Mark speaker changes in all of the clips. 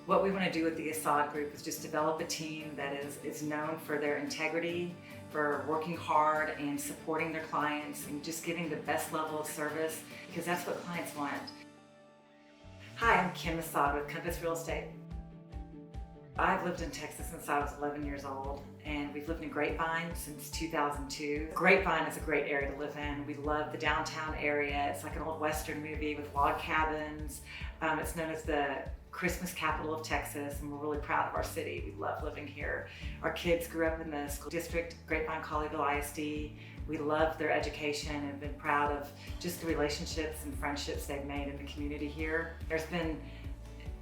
Speaker 1: What we want to do with the Assad Group is just develop a team that is known for their integrity, for working hard and supporting their clients and just giving the best level of service, because that's what clients want. Hi, I'm Kim Assad with Compass Real Estate. I've lived in Texas since I was 11 years old, and we've lived in Grapevine since 2002. Grapevine is a great area to live in. We love the downtown area. It's like an old Western movie with log cabins. It's known as the Christmas capital of Texas, and we're really proud of our city. We love living here. Our kids grew up in the school district, Grapevine Colleyville ISD. We love their education and have been proud of just the relationships and friendships they've made in the community here. There's been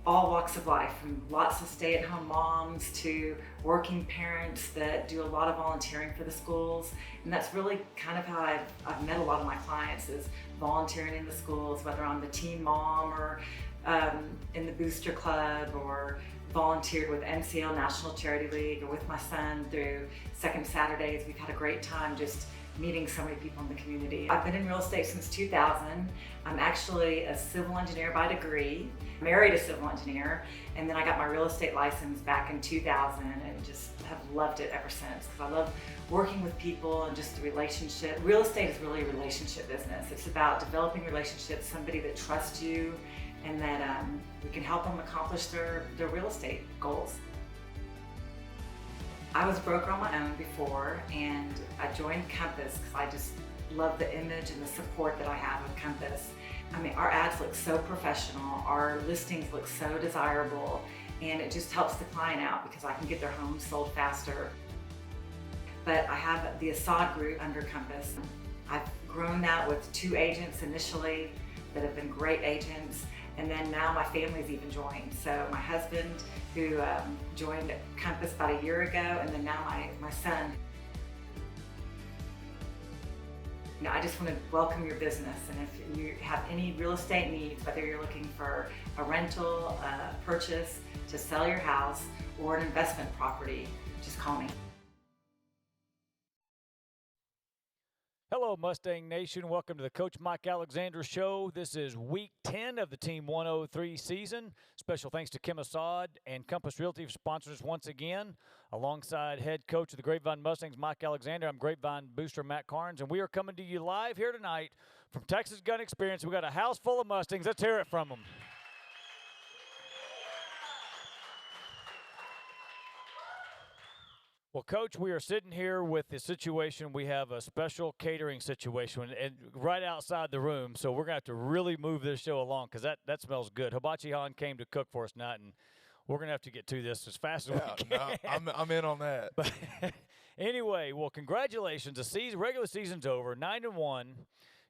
Speaker 1: all walks of life, from lots of stay-at-home moms to working parents that do a lot of volunteering for the schools. And that's really kind of how I've met a lot of my clients, is volunteering in the schools, whether I'm the teen mom or in the booster club, or volunteered with NCL National Charity League, or with my son through Second Saturdays. We've had a great time just meeting so many people in the community. I've been in real estate since 2000. I'm actually a civil engineer by degree, married a civil engineer, and then I got my real estate license back in 2000 and just have loved it ever since, because I love working with people and just the relationship. Real estate is really a relationship business. It's about developing relationships, somebody that trusts you, and that we can help them accomplish their real estate goals. I was a broker on my own before, and I joined Compass because I just love the image and the support that I have with Compass. I mean, our ads look so professional, our listings look so desirable, and it just helps the client out because I can get their homes sold faster. But I have the Assad Group under Compass. I've grown that with 2 agents initially that have been great agents, and then now my family's even joined. So my husband, who joined Compass about a year ago, and then now my son. You know, I just want to welcome your business, and if you have any real estate needs, whether you're looking for a rental, a purchase, to sell your house, or an investment property, just call me.
Speaker 2: Hello, Mustang Nation. Welcome to the Coach Mike Alexander Show. This is week 10 of the Team 103 season. Special thanks to Kim Assad and Compass Realty for sponsoring us once again. Alongside head coach of the Grapevine Mustangs, Mike Alexander, I'm Grapevine booster Matt Carnes, and we are coming to you live here tonight from Texas Gun Experience. We've got a house full of Mustangs. Let's hear it from them. Well, Coach, we are sitting here with the situation. We have a special catering situation and right outside the room, so we're going to have to really move this show along because that smells good. Hibachi Han came to cook for us tonight, and we're going to have to get to this as fast as we can.
Speaker 3: No, I'm in on that.
Speaker 2: But anyway, well, congratulations. The regular season's over, 9-1.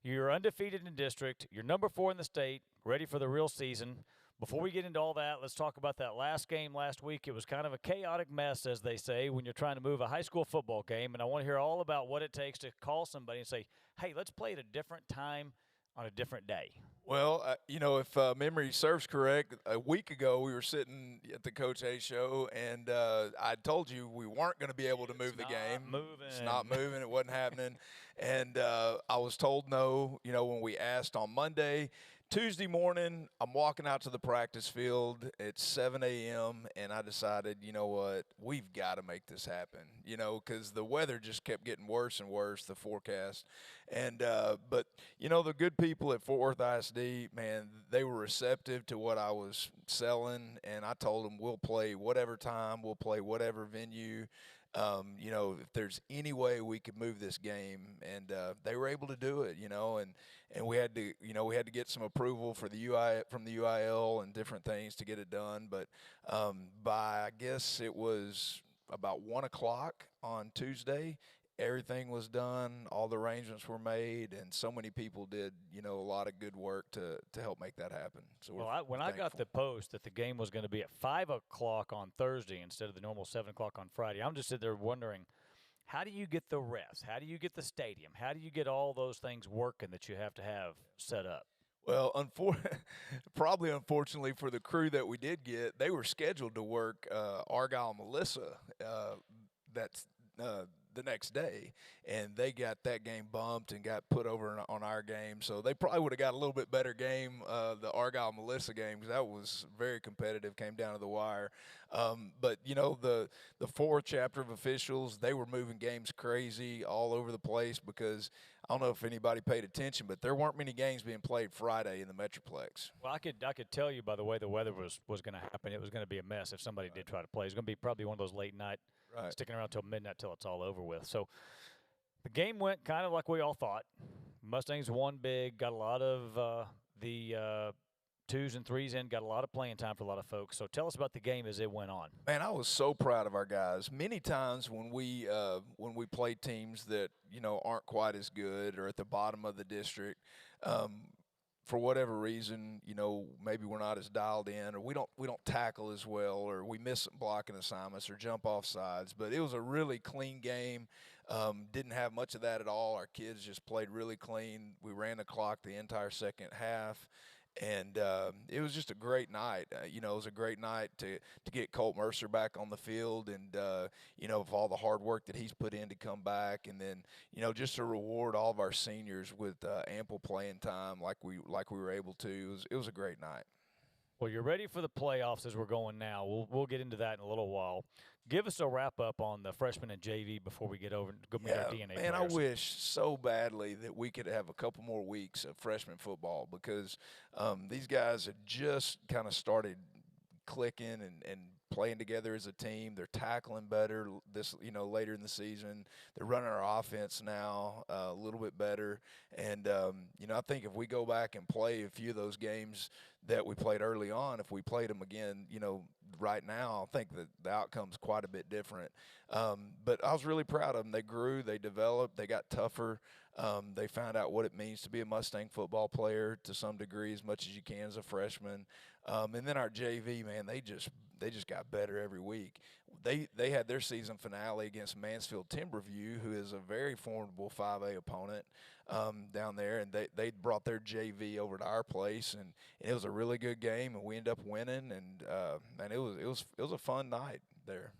Speaker 2: You're undefeated in district. You're number 4 in the state, ready for the real season. Before we get into all that, let's talk about that last game last week. It was kind of a chaotic mess, as they say, when you're trying to move a high school football game. And I want to hear all about what it takes to call somebody and say, hey, let's play at a different time on a different day.
Speaker 3: Well, if memory serves correct, a week ago we were sitting at the Coach A show, and I told you we weren't going to be able to move the game. It's not moving. It wasn't happening. And I was told no, when we asked on Monday. Tuesday morning, I'm walking out to the practice field. It's 7 a.m., and I decided, you know what, we've got to make this happen, because the weather just kept getting worse and worse, the forecast. And but, the good people at Fort Worth ISD, man, they were receptive to what I was selling, and I told them we'll play whatever time, we'll play whatever venue. If there's any way we could move this game, and they were able to do it, and we had to get some approval for from the UIL and different things to get it done. But by, I guess it was about 1 o'clock on Tuesday, everything was done, all the arrangements were made, and so many people did, a lot of good work to help make that happen. So
Speaker 2: when I got the post that the game was going to be at 5 o'clock on Thursday instead of the normal 7 o'clock on Friday, I'm just sitting there wondering, how do you get the refs? How do you get the stadium? How do you get all those things working that you have to have set up?
Speaker 3: Well, probably unfortunately for the crew that we did get, they were scheduled to work Argyle Melissa. the next day, and they got that game bumped and got put over on our game. So they probably would have got a little bit better game, the Argyle-Melissa game, because that was very competitive, came down to the wire. But, you know, the fourth chapter of officials, they were moving games crazy all over the place because I don't know if anybody paid attention, but there weren't many games being played Friday in the Metroplex.
Speaker 2: Well, I could tell you by the way the weather was going to happen, it was going to be a mess if somebody did try to play. It's going to be probably one of those late night, sticking around till midnight till it's all over with. So the game went kind of like we all thought. Mustangs won big, got a lot of the twos and threes in, got a lot of playing time for a lot of folks. So tell us about the game as it went on.
Speaker 3: Man, I was so proud of our guys. Many times when we play teams that, you know, aren't quite as good or at the bottom of the district, for whatever reason, you know, maybe we're not as dialed in, or we don't tackle as well, or we miss some blocking assignments or jump off sides. But it was a really clean game. Didn't have much of that at all. Our kids just played really clean. We ran the clock the entire second half. And it was just a great night. You know, it was a great night to get Colt Mercer back on the field, and you know, of all the hard work that he's put in to come back, and then, you know, just to reward all of our seniors with ample playing time like we were able to. It was a great night.
Speaker 2: Well, you're ready for the playoffs as we're going now. We'll get into that in a little while. Give us a wrap up on the freshman and JV before we get over and go meet our DNA players.
Speaker 3: Man, I wish so badly that we could have a couple more weeks of freshman football, because these guys have just kind of started clicking and playing together as a team. They're tackling better this, you know, later in the season. They're running our offense now a little bit better. And, you know, I think if we go back and play a few of those games that we played early on, if we played them again, you know, right now, I think that the outcome's quite a bit different. But I was really proud of them. They grew, they developed, they got tougher. They found out what it means to be a Mustang football player to some degree, as much as you can as a freshman. And then our JV, man, they just got better every week. They had their season finale against Mansfield Timberview, who is a very formidable 5A opponent down there, and they brought their JV over to our place, and it was a really good game, and we ended up winning, and it was a fun night there.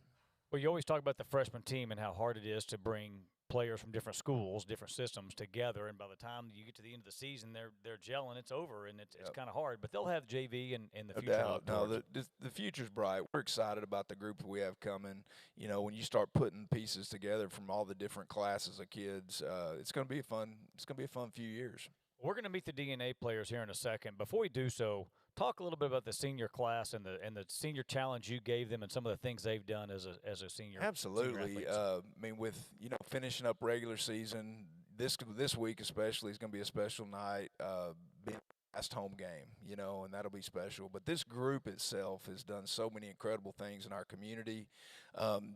Speaker 2: Well, you always talk about the freshman team and how hard it is to bring players from different schools, different systems together, and by the time you get to the end of the season, they're gelling. It's over, and it's kind of hard. But they'll have JV in the future.
Speaker 3: No, the future's bright. We're excited about the group that we have coming. You know, when you start putting pieces together from all the different classes of kids, it's going to be a fun few years.
Speaker 2: We're going to meet the DNA players here in a second. Before we do so, talk a little bit about the senior class and the senior challenge you gave them and some of the things they've done as a senior.
Speaker 3: Absolutely.
Speaker 2: Senior
Speaker 3: I mean, with, you know, finishing up regular season, this week especially is going to be a special night. Being the last home game, you know, and that'll be special. But this group itself has done so many incredible things in our community.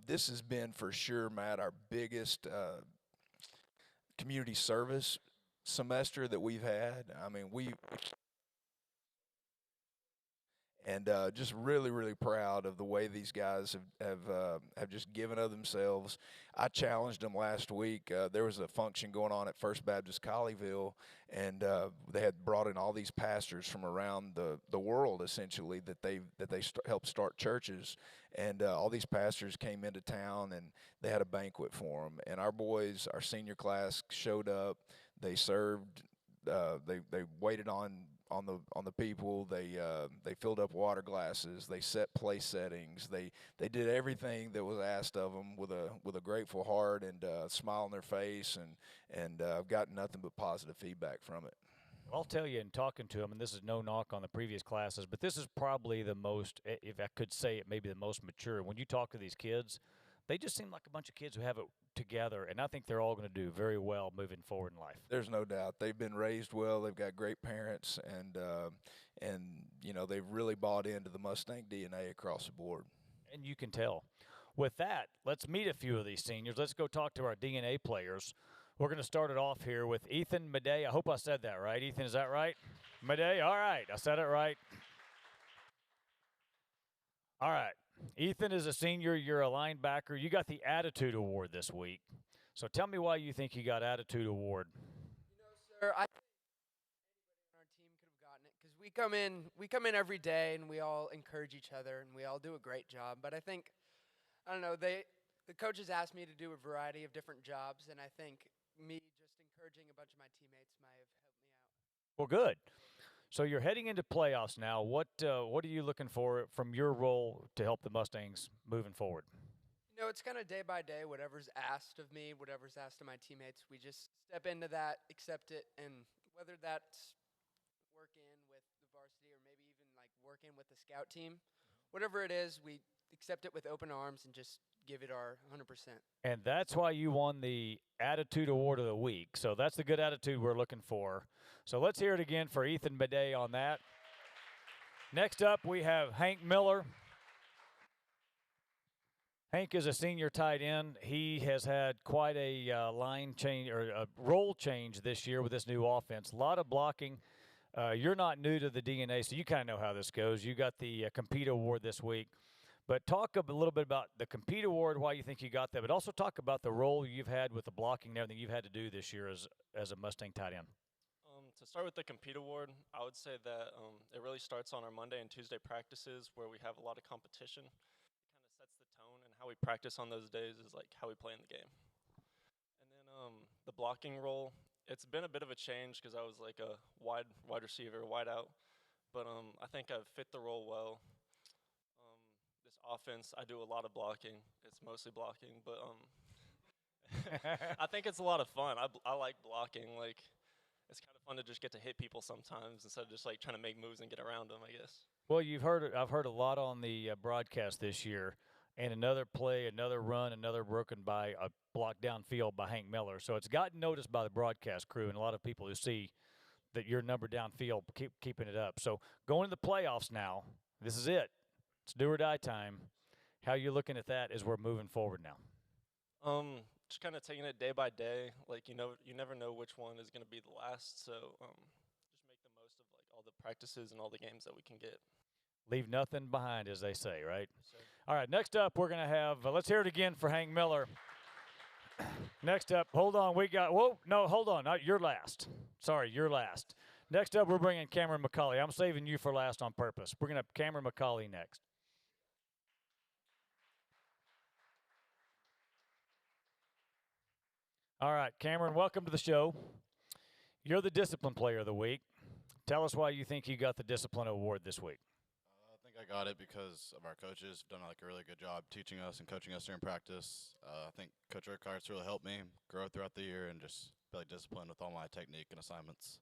Speaker 3: This has been for sure, Matt, our biggest community service semester that we've had. I mean, and just really, really proud of the way these guys have just given of themselves. I challenged them last week. There was a function going on at First Baptist Colleyville, and they had brought in all these pastors from around the world, essentially, that they helped start churches. And all these pastors came into town, and they had a banquet for them. And our boys, our senior class, showed up. They served. They waited on the people. They filled up water glasses. They set place settings. They did everything that was asked of them with a grateful heart and a smile on their face, and I've gotten nothing but positive feedback from it.
Speaker 2: I'll tell you, in talking to them, and this is no knock on the previous classes, but this is probably the most, if I could say it, maybe the most mature. When you talk to these kids, they just seem like a bunch of kids who have it together, and I think they're all going to do very well moving forward in life.
Speaker 3: There's no doubt. They've been raised well. They've got great parents, and you know, they've really bought into the Mustang DNA across the board.
Speaker 2: And you can tell. With that, let's meet a few of these seniors. Let's go talk to our DNA players. We're going to start it off here with Ethan Madej. I hope I said that right. Ethan, is that right? Madej, all right. I said it right. All right. Ethan is a senior. You're a linebacker. You got the Attitude Award this week. So tell me why you think you got Attitude Award.
Speaker 4: You know, sir, I think anybody on our team could have gotten it because we come in every day and we all encourage each other and we all do a great job. But I think, I don't know, the coaches asked me to do a variety of different jobs, and I think me just encouraging a bunch of my teammates might have helped me out.
Speaker 2: Well, good. So you're heading into playoffs now. What are you looking for from your role to help the Mustangs moving forward?
Speaker 4: You know, it's kind of day by day, whatever's asked of me, whatever's asked of my teammates. We just step into that, accept it, and whether that's work in with the varsity or maybe even like work in with the scout team, whatever it is, we accept it with open arms and just give it our 100%.
Speaker 2: And that's why you won the Attitude Award of the Week. So that's the good attitude we're looking for. So let's hear it again for Ethan Bidet on that. Next up, we have Hank Miller. Hank is a senior tight end. He has had quite a line change or a role change this year with this new offense. A lot of blocking. You're not new to the DNA, so you kind of know how this goes. You got the Compete Award this week. But talk a little bit about the Compete Award, why you think you got that, but also talk about the role you've had with the blocking and everything you've had to do this year as a Mustang tight end.
Speaker 5: To start with the Compete Award, I would say that it really starts on our Monday and Tuesday practices where we have a lot of competition. It kind of sets the tone, and how we practice on those days is like how we play in the game. And then the blocking role, it's been a bit of a change because I was like a wide receiver, wide out. But I think I've fit the role well. This offense, I do a lot of blocking. It's mostly blocking, but I think it's a lot of fun. I like blocking. Like, it's kind of fun to just get to hit people sometimes instead of just like trying to make moves and get around them, I guess.
Speaker 2: Well, I've heard a lot on the broadcast this year, and another play, another run, another broken by a block downfield by Hank Miller. So it's gotten noticed by the broadcast crew and a lot of people who see that your number downfield, keeping it up. So going to the playoffs now, this is it. It's do or die time. How are you looking at that as we're moving forward now?
Speaker 5: Just kind of taking it day by day. Like, you never know which one is going to be the last. So just make the most of like all the practices and all the games that we can get.
Speaker 2: Leave nothing behind, as they say, right?
Speaker 5: So.
Speaker 2: All right, next up we're going to have, let's hear it again for Hank Miller. Next up, hold on, hold on, you're last. Sorry, you're last. Next up, we're bringing Cameron McCauley. I'm saving you for last on purpose. We're going to have Cameron McCauley next. All right, Cameron, welcome to the show. You're the Discipline Player of the Week. Tell us why you think you got the Discipline Award this week.
Speaker 6: I think I got it because of our coaches have done like a really good job teaching us and coaching us during practice. I think Coach Urquhart's really helped me grow throughout the year and just be like disciplined with all my technique and assignments.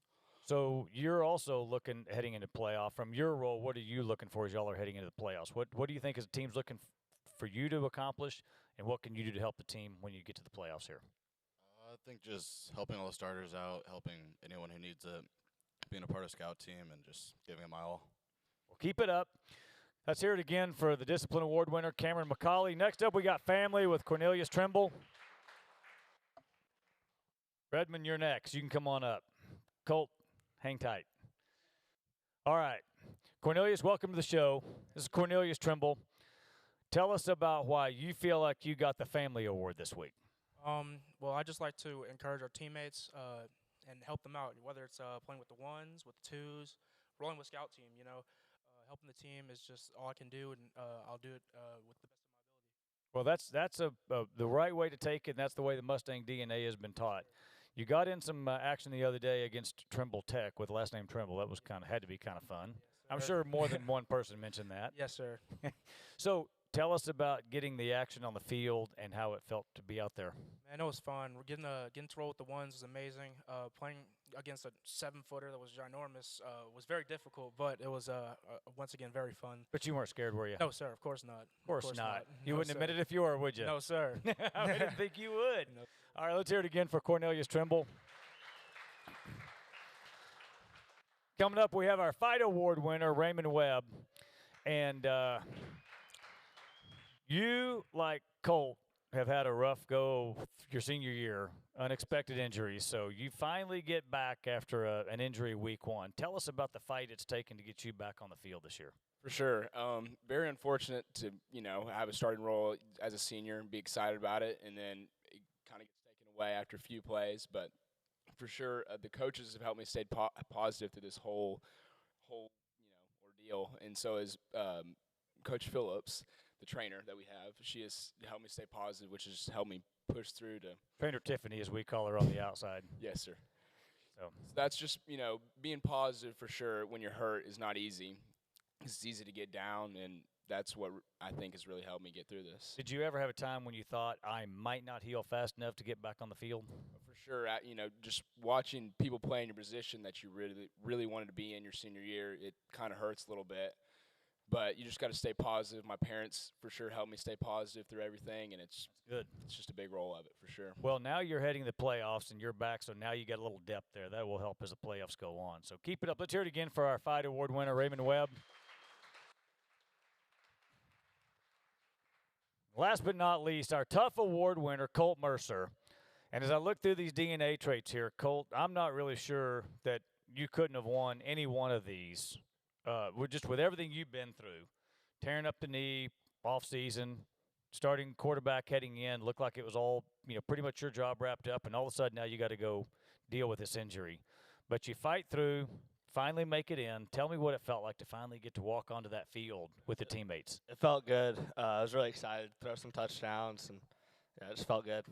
Speaker 2: So you're also heading into playoff. From your role, what are you looking for as y'all are heading into the playoffs? What do you think as a team's looking for you to accomplish, and what can you do to help the team when you get to the playoffs here?
Speaker 6: I think just helping all the starters out, helping anyone who needs it, being a part of scout team, and just giving it my all.
Speaker 2: Well, keep it up. Let's hear it again for the Discipline Award winner, Cameron McCauley. Next up, we got family with Cornelius Trimble. Redmond, you're next. You can come on up. Colt, hang tight. All right. Cornelius, welcome to the show. This is Cornelius Trimble. Tell us about why you feel like you got the family award this week.
Speaker 7: Well, I just like to encourage our teammates and help them out, whether it's playing with the ones, with the twos, rolling with scout team. Helping the team is just all I can do, and I'll do it with the best of my ability.
Speaker 2: Well, that's the right way to take it, and that's the way the Mustang DNA has been taught. You got in some action the other day against Trimble Tech with the last name Trimble. That was had to be kind of fun.
Speaker 7: Yes,
Speaker 2: I'm sure more than one person mentioned that.
Speaker 7: Yes, sir.
Speaker 2: So tell us about getting the action on the field and how it felt to be out there.
Speaker 7: Man, it was fun. We're getting to roll with the ones was amazing. Playing against a 7-footer that was ginormous was very difficult, but it was once again very fun.
Speaker 2: But you weren't scared, were you?
Speaker 7: No, sir. Of course not.
Speaker 2: Of course not. You
Speaker 7: No,
Speaker 2: wouldn't
Speaker 7: sir.
Speaker 2: admit it if you were, would you?
Speaker 7: No, sir.
Speaker 2: I didn't think you would.
Speaker 7: No.
Speaker 2: All right, let's hear it again for Cornelius Trimble. Coming up, we have our Fight Award winner, Raymond Webb. And you, like Colt, have had a rough go your senior year, unexpected injuries. So you finally get back after an injury week one. Tell us about the fight it's taken to get you back on the field this year.
Speaker 8: For sure. Very unfortunate to, have a starting role as a senior and be excited about it, and then it kind of gets taken away after a few plays. But for sure, the coaches have helped me stay positive through this whole ordeal, and so is Coach Phillips. the trainer that we have. She has helped me stay positive, which has helped me push through to.
Speaker 2: Trainer Tiffany, as we call her on the outside.
Speaker 8: Yes, sir.
Speaker 2: So
Speaker 8: that's just, being positive for sure when you're hurt is not easy. It's easy to get down, and that's what I think has really helped me get through this.
Speaker 2: Did you ever have a time when you thought I might not heal fast enough to get back on the field?
Speaker 8: For sure, just watching people play in your position that you really, really wanted to be in your senior year, it kind of hurts a little bit. But you just got to stay positive. My parents, for sure, helped me stay positive through everything, and it's
Speaker 2: good.
Speaker 8: It's just a big role of it, for sure.
Speaker 2: Well, now you're heading to the playoffs, and you're back, so now you got a little depth there. That will help as the playoffs go on. So keep it up. Let's hear it again for our Fight Award winner, Raymond Webb. Last but not least, our Tough Award winner, Colt Mercer. And as I look through these DNA traits here, Colt, I'm not really sure that you couldn't have won any one of these. With everything you've been through, tearing up the knee, off season, starting quarterback heading in, looked like it was all, pretty much your job wrapped up, and all of a sudden now you got to go deal with this injury. But you fight through, finally make it in. Tell me what it felt like to finally get to walk onto that field with the teammates.
Speaker 9: It felt good. I was really excited to throw some touchdowns, and yeah, it just felt good.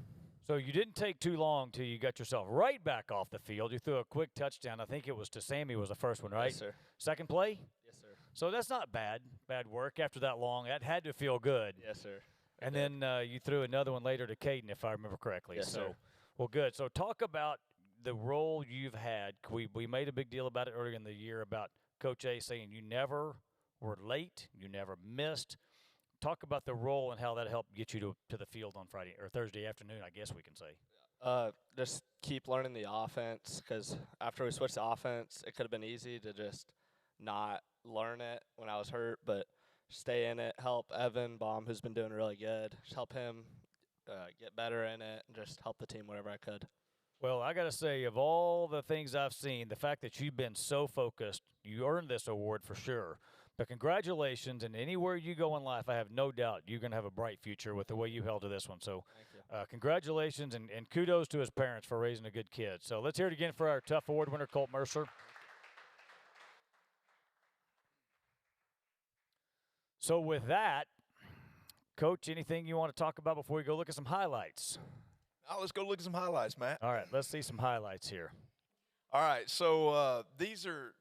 Speaker 2: So you didn't take too long till you got yourself right back off the field. You threw a quick touchdown. I think it was to Sammy was the first one, right?
Speaker 9: Yes, sir.
Speaker 2: Second play?
Speaker 9: Yes, sir.
Speaker 2: So that's not bad work after that long. That had to feel good.
Speaker 9: Yes, sir.
Speaker 2: And then you threw another one later to Caden, if I remember correctly.
Speaker 9: Yes, sir.
Speaker 2: Well, good. So talk about the role you've had. We made a big deal about it earlier in the year about Coach A saying you never were late, you never missed. Talk about the role and how that helped get you to the field on Friday or Thursday afternoon, I guess we can say.
Speaker 9: Just keep learning the offense, because after we switched to offense, it could have been easy to just not learn it when I was hurt, but stay in it, help Evan Baum, who's been doing really good, just help him get better in it, and just help the team wherever I could.
Speaker 2: Well, I got to say, of all the things I've seen, the fact that you've been so focused, you earned this award for sure. But congratulations, and anywhere you go in life, I have no doubt you're going to have a bright future with the way you held to this one. So congratulations, and kudos to his parents for raising a good kid. So let's hear it again for our Tough Award winner, Colt Mercer. So with that, Coach, anything you want to talk about before we go look at some highlights?
Speaker 3: Oh, let's go look at some highlights, Matt.
Speaker 2: All right, let's see some highlights here.
Speaker 3: All right, so these are,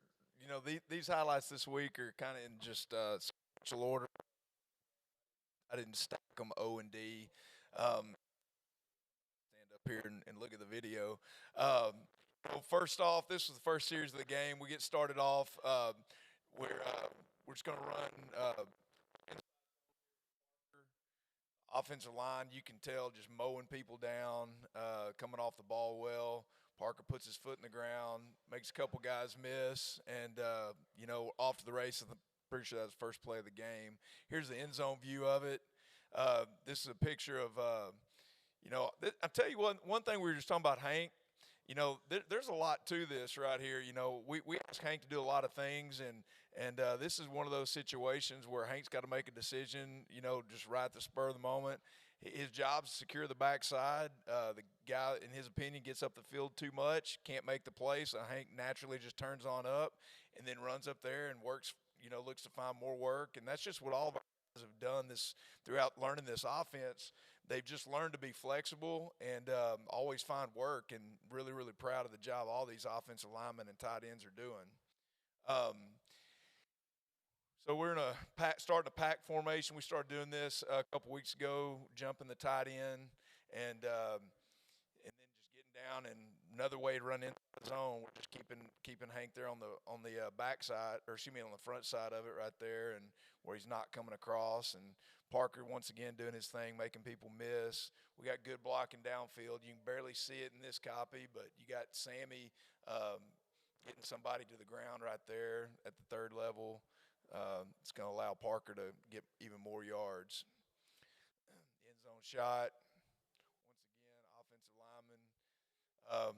Speaker 3: these highlights this week are kind of in just sequential order. I didn't stack them O and D. Stand up here and look at the video. Well, first off, this was the first series of the game. We get started off. We're just going to run offensive line. You can tell just mowing people down, coming off the ball well. Parker puts his foot in the ground, makes a couple guys miss, and, off to the races. I'm pretty sure that was the first play of the game. Here's the end zone view of it. This is a picture of, I'll tell you one thing we were just talking about Hank. There's a lot to this right here. We ask Hank to do a lot of things, and this is one of those situations where Hank's got to make a decision, just right at the spur of the moment. His job's to secure the backside. The guy, in his opinion, gets up the field too much, can't make the play, so Hank naturally just turns on up and then runs up there and works, looks to find more work. And that's just what all of our guys have done this throughout learning this offense. They've just learned to be flexible and always find work, and really, really proud of the job all these offensive linemen and tight ends are doing. So we're starting a pack formation. We started doing this a couple weeks ago, jumping the tight end, and then just getting down. And another way to run into the zone, we're just keeping Hank there on the backside, or excuse me, on the front side of it right there, and where he's not coming across. And Parker once again doing his thing, making people miss. We got good blocking downfield. You can barely see it in this copy, but you got Sammy getting somebody to the ground right there at the third level. It's going to allow Parker to get even more yards. End zone shot. Once again, offensive lineman.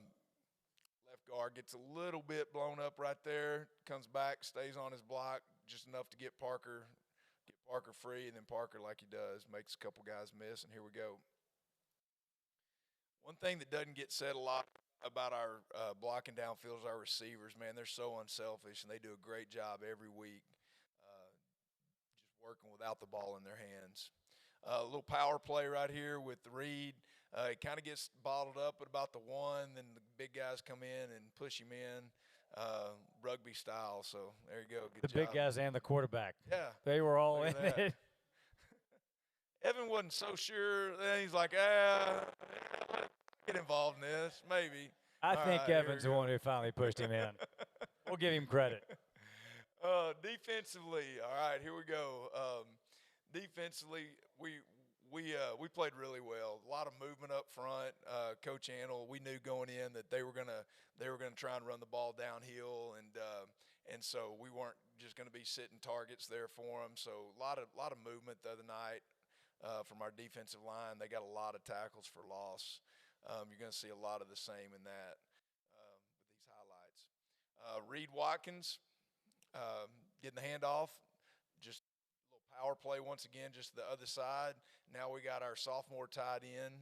Speaker 3: Left guard gets a little bit blown up right there. Comes back, stays on his block just enough to get Parker free, and then Parker, like he does, makes a couple guys miss, and here we go. One thing that doesn't get said a lot about our blocking downfield is our receivers. Man, they're so unselfish, and they do a great job every week. working without the ball in their hands. A little power play right here with the Reed. It kind of gets bottled up at about the 1, then the big guys come in and push him in, rugby style. So there you go. Good
Speaker 2: the
Speaker 3: job.
Speaker 2: big guys and the quarterback.
Speaker 3: Yeah.
Speaker 2: They were all
Speaker 3: Look
Speaker 2: in
Speaker 3: at that.
Speaker 2: it.
Speaker 3: Evan wasn't so sure. Then he's like, get involved in this, maybe.
Speaker 2: I
Speaker 3: All
Speaker 2: think
Speaker 3: right, here we
Speaker 2: Evan's the
Speaker 3: go.
Speaker 2: one who finally pushed him in. We'll give him credit.
Speaker 3: Defensively, all right, here we go. Defensively, we played really well. A lot of movement up front. Coach Antle, we knew going in that they were gonna try and run the ball downhill, and so we weren't just gonna be sitting targets there for them. So a lot of movement the other night from our defensive line. They got a lot of tackles for loss. You're gonna see a lot of the same in that with these highlights. Reed Watkins. Getting the handoff, just a little power play once again, just the other side. Now we got our sophomore tight end,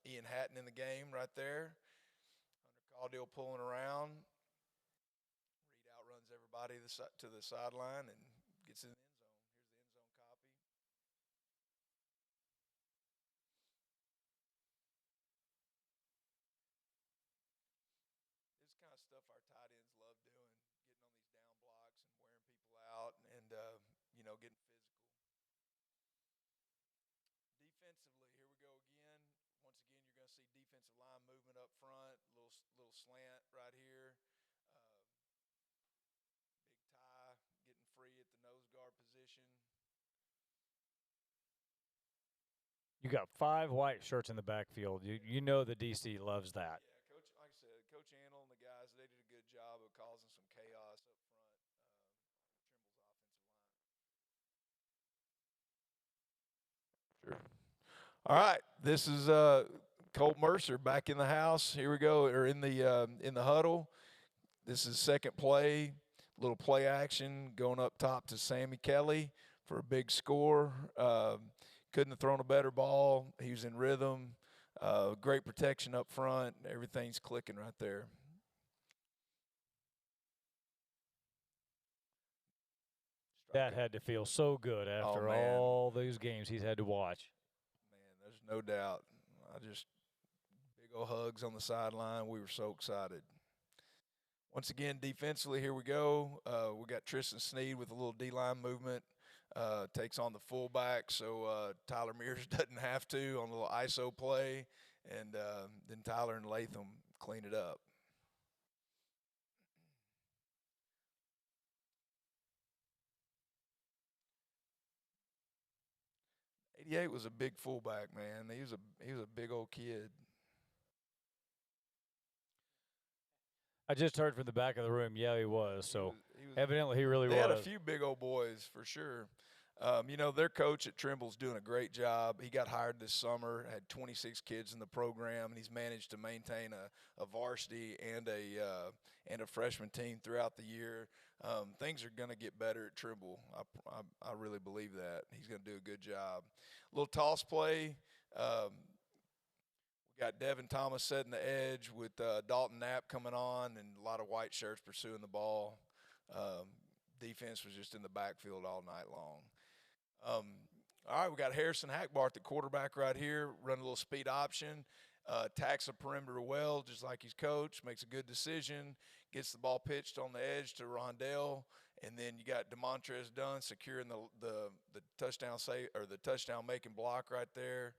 Speaker 3: Ian Hatton, in the game right there. Hunter Caudill pulling around. Reed outruns everybody to the sideline and gets in the end zone. Here's the end zone copy. This kind of stuff our tight ends love doing, getting on these down blocks and wearing people out and getting physical. Defensively, here we go again. Once again, you're going to see defensive line movement up front, little slant right here. Big tie, getting free at the nose guard position.
Speaker 2: You got 5 white shirts in the backfield. You know the DC loves that.
Speaker 3: Yeah, Coach, like I said, Coach Antle and the guys, they did a good job of causing some chaos up front. Trimbles offensive line. Sure. All right, this is Colt Mercer back in the house. Here we go, or in the huddle. This is second play, little play action going up top to Sammy Kelly for a big score. Couldn't have thrown a better ball. He was in rhythm. Great protection up front. Everything's clicking right there.
Speaker 2: That had to feel so good after all those games he's had to watch.
Speaker 3: Man, there's no doubt. Big old hugs on the sideline. We were so excited. Once again, defensively, here we go. We got Tristan Sneed with a little D-line movement. Takes on the fullback, so Tyler Mears doesn't have to on a little ISO play, and then Tyler and Latham clean it up. '88 was a big fullback, man. He was a big old kid.
Speaker 2: I just heard from the back of the room, yeah, he was. So evidently he really was.
Speaker 3: They had a few big old boys for sure. Their coach at Trimble's doing a great job. He got hired this summer, had 26 kids in the program, and he's managed to maintain a varsity and a freshman team throughout the year. Things are going to get better at Trimble. I really believe that. He's going to do a good job. Little toss play. We got Devin Thomas setting the edge with Dalton Knapp coming on and a lot of white shirts pursuing the ball. Defense was just in the backfield all night long. All right, we got Harrison Hackbart, the quarterback right here, running a little speed option, attacks the perimeter well, just like his coach, makes a good decision, gets the ball pitched on the edge to Rondell, and then you got DeMontrez Dunn securing the touchdown the touchdown making block right there.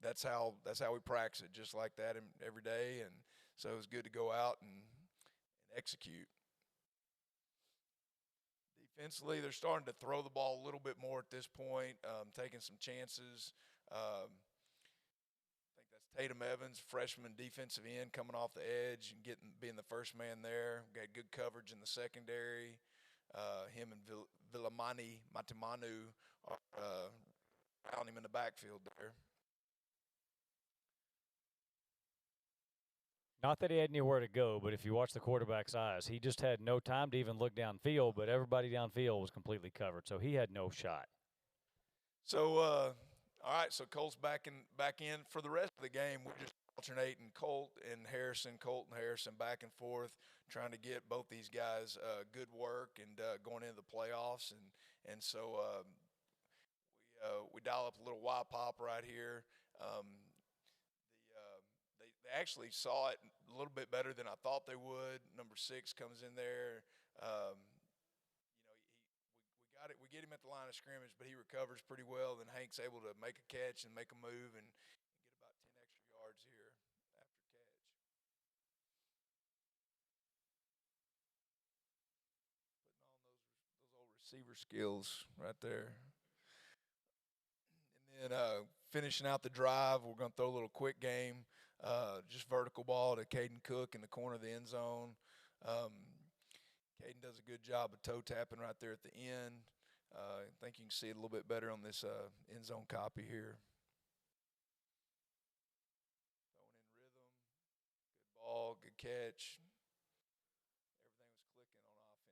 Speaker 3: That's how we practice it, just like that every day, and so it was good to go out and execute. Defensively, they're starting to throw the ball a little bit more at this point, taking some chances. I think that's Tatum Evans, freshman defensive end, coming off the edge and being the first man there. We got good coverage in the secondary. Him and Vilamani Matimanu are around him in the backfield there.
Speaker 2: Not that he had anywhere to go, but if you watch the quarterback's eyes, he just had no time to even look downfield, but everybody downfield was completely covered, so he had no shot.
Speaker 3: So, all right, so Colt's back in for the rest of the game. We're just alternating Colt and Harrison back and forth, trying to get both these guys good work and going into the playoffs. And so we dial up a little Y pop right here. They actually saw it a little bit better than I thought they would. Number 6 comes in there. We got it. We get him at the line of scrimmage, but he recovers pretty well. Then Hank's able to make a catch and make a move and get about 10 extra yards here after catch. Putting on those old receiver skills right there. And then finishing out the drive, we're going to throw a little quick game. Just vertical ball to Caden Cook in the corner of the end zone. Caden does a good job of toe tapping right there at the end. I think you can see it a little bit better on this end zone copy here. Throwing in rhythm, good ball, good catch. Everything was clicking on offense at this point.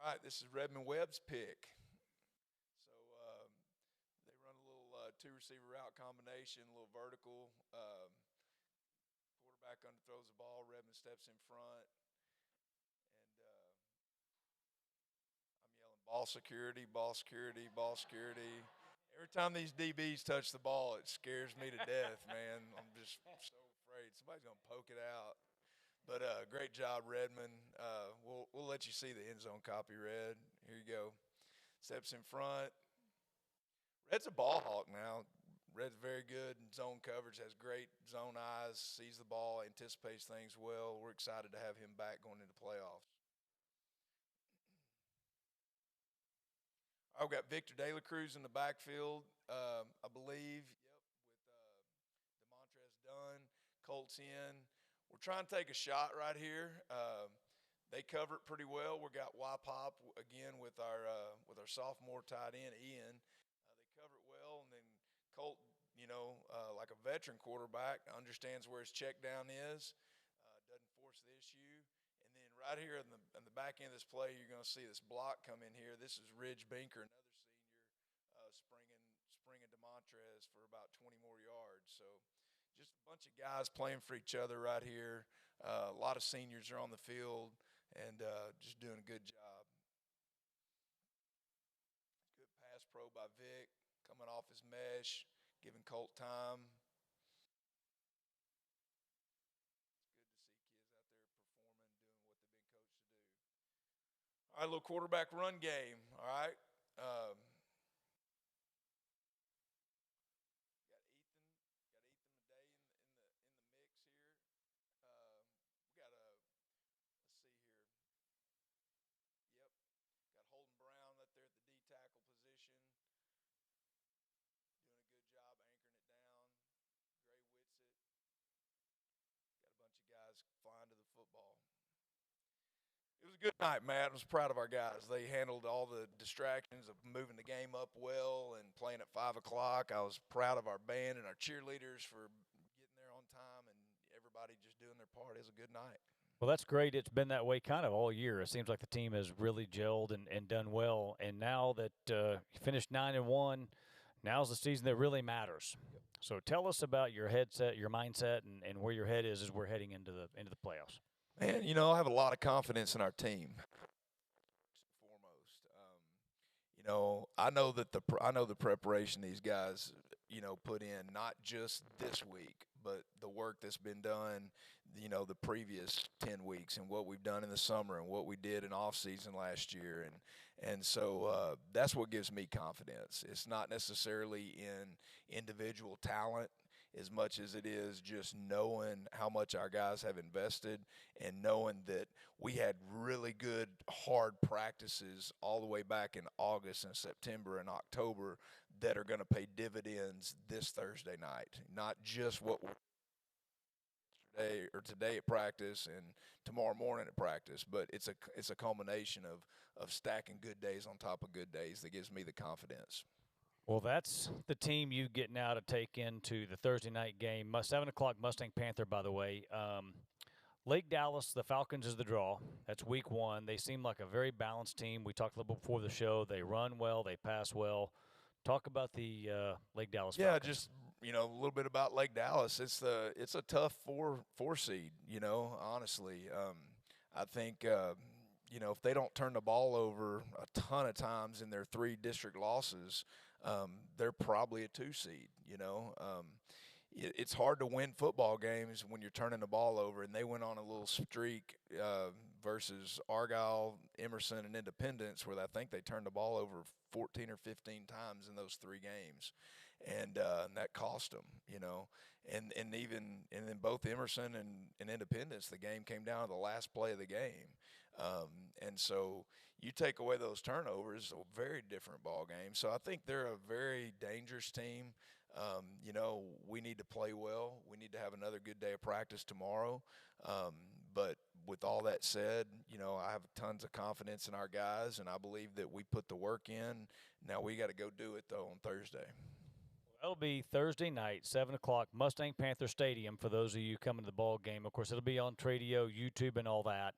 Speaker 3: All right, this is Redmond Webb's pick. So they run a little two-receiver route combination, a little vertical. Quarterback underthrows the ball. Redmond steps in front. And I'm yelling, ball security, ball security, ball security. Every time these DBs touch the ball, it scares me to death, man. I'm just so afraid. Somebody's going to poke it out. But great job, Redmond. We'll let you see the end zone copy, Red. Here you go. Steps in front. Red's a ball hawk now. Red's very good in zone coverage, has great zone eyes, sees the ball, anticipates things well. We're excited to have him back going into playoffs. I've got Victor De La Cruz in the backfield, I believe. Yep, with DeMontrez Dunn. Colts in. We're trying to take a shot right here. They cover it pretty well. We got Y-Pop again with our sophomore tight end, Ian. They cover it well, and then Colt, like a veteran quarterback, understands where his check down is, doesn't force the issue. And then right here in the back end of this play, you're going to see this block come in here. This is Ridge Binker, another senior, springing DeMontrez for about 20 more yards. So just a bunch of guys playing for each other right here. A lot of seniors are on the field and just doing a good job. Good pass pro by Vic, coming off his mesh, giving Colt time. All right, a little quarterback run game. All right. Got Ethan Day in the mix here. We got let's see here. Yep. Got Holden Brown up there at the D tackle position. Doing a good job anchoring it down. Gray Whitsitt. Got a bunch of guys flying to the football. It was a good night, Matt. I was proud of our guys. They handled all the distractions of moving the game up well and playing at 5 o'clock. I was proud of our band and our cheerleaders for getting there on time and everybody just doing their part. It was a good night.
Speaker 2: Well, that's great. It's been that way kind of all year. It seems like the team has really gelled and done well. And now that you finished 9-1, now's the season that really matters. So tell us about your headset, your mindset, and where your head is as we're heading into the playoffs.
Speaker 3: Man, I have a lot of confidence in our team. Foremost, I know that the preparation these guys, put in, not just this week, but the work that's been done, the previous 10 weeks and what we've done in the summer and what we did in off season last year, and so that's what gives me confidence. It's not necessarily in individual talent as much as it is just knowing how much our guys have invested and knowing that we had really good, hard practices all the way back in August and September and October that are going to pay dividends this Thursday night. Not just what today at practice and tomorrow morning at practice, but it's a culmination of stacking good days on top of good days that gives me the confidence.
Speaker 2: Well, that's the team you get now to take into the Thursday night game. 7 o'clock Mustang Panther, by the way. Lake Dallas, the Falcons is the draw. That's week 1. They seem like a very balanced team. We talked a little bit before the show. They run well. They pass well. talk about the Lake Dallas
Speaker 3: Yeah,
Speaker 2: Falcons.
Speaker 3: just a little bit about Lake Dallas. It's a tough four seed. Honestly, I think if they don't turn the ball over a ton of times in their 3 district losses, they're probably a 2 seed. It's hard to win football games when you're turning the ball over, and they went on a little streak versus Argyle, Emerson, and Independence, where I think they turned the ball over 14 or 15 times in those 3 games, and that cost them. And then both Emerson and Independence, the game came down to the last play of the game, and so you take away those turnovers, a very different ball game. So I think they're a very dangerous team. We need to play well. We need to have another good day of practice tomorrow. But with all that said, I have tons of confidence in our guys, and I believe that we put the work in. Now we got to go do it, though, on Thursday.
Speaker 2: That'll be Thursday night, 7 o'clock, Mustang Panther Stadium for those of you coming to the ball game. Of course, it'll be on Tradio, YouTube, and all that.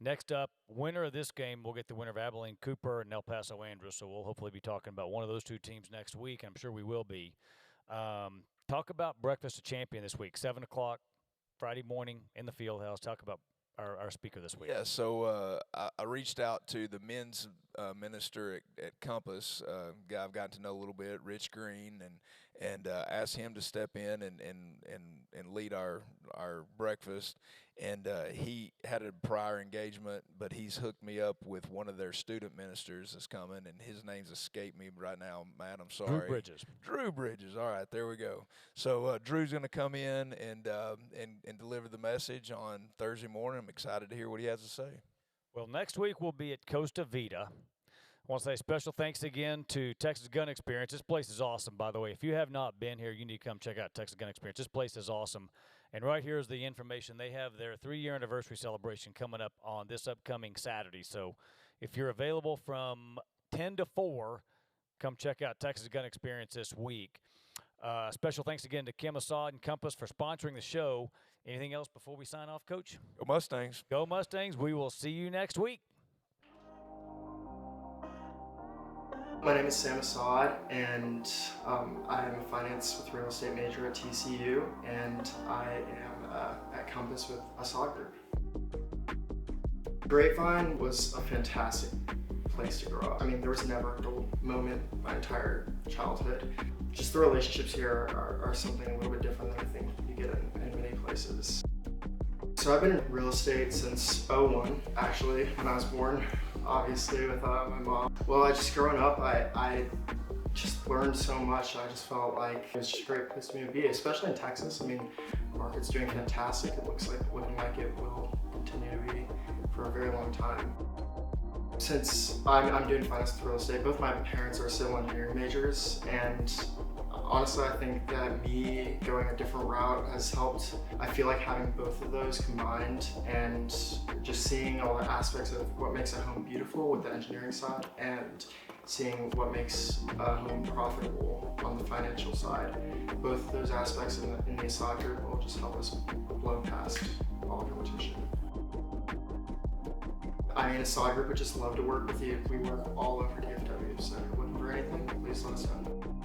Speaker 2: Next up, winner of this game, we'll get the winner of Abilene Cooper and El Paso Andrews, so we'll hopefully be talking about one of those 2 teams next week. I'm sure we will be. Talk about Breakfast of Champion this week, 7 o'clock Friday morning in the field house. Talk about our speaker this week.
Speaker 3: Yeah, so I reached out to the men's minister at Compass, guy I've gotten to know a little bit, Rich Green, and asked him to step in and lead our breakfast. And he had a prior engagement, but he's hooked me up with one of their student ministers that's coming, and his name's escaped me right now, Matt. I'm sorry. Drew Bridges. All right, there we go. So Drew's going to come in and deliver the message on Thursday morning. I'm excited to hear what he has to say.
Speaker 2: Well, next week we'll be at Costa Vida. I want to say special thanks again to Texas Gun Experience. This place is awesome, by the way. If you have not been here, you need to come check out Texas Gun Experience. This place is awesome. And right here is the information. They have their 3-year anniversary celebration coming up on this upcoming Saturday. So if you're available from 10 to 4, come check out Texas Gun Experience this week. Special thanks again to Kim Assad and Compass for sponsoring the show. Anything else before we sign off, Coach?
Speaker 3: Go Mustangs.
Speaker 2: Go Mustangs. We will see you next week.
Speaker 10: My name is Sam Assad, and I am a finance with real estate major at TCU, and I am at Compass with Assad Group. Grapevine was a fantastic place to grow up. I mean, there was never a dull moment my entire childhood. Just the relationships here are something a little bit different than I think you get in many places. So I've been in real estate since 2001, actually, when I was born, obviously, with my mom. Well, growing up, I just learned so much. I just felt like it was just a great place for me to be, especially in Texas. I mean, the market's doing fantastic. It looks like it will continue to be for a very long time. Since I'm doing finance with real estate, both my parents are civil engineering majors, and honestly, I think that me going a different route has helped. I feel like having both of those combined and just seeing all the aspects of what makes a home beautiful with the engineering side and seeing what makes a home profitable on the financial side. Both of those aspects in the Assad Group will just help us blow past all competition. I mean, Assad Group would just love to work with you. We work all over DFW, so if you're looking for anything, please let us know.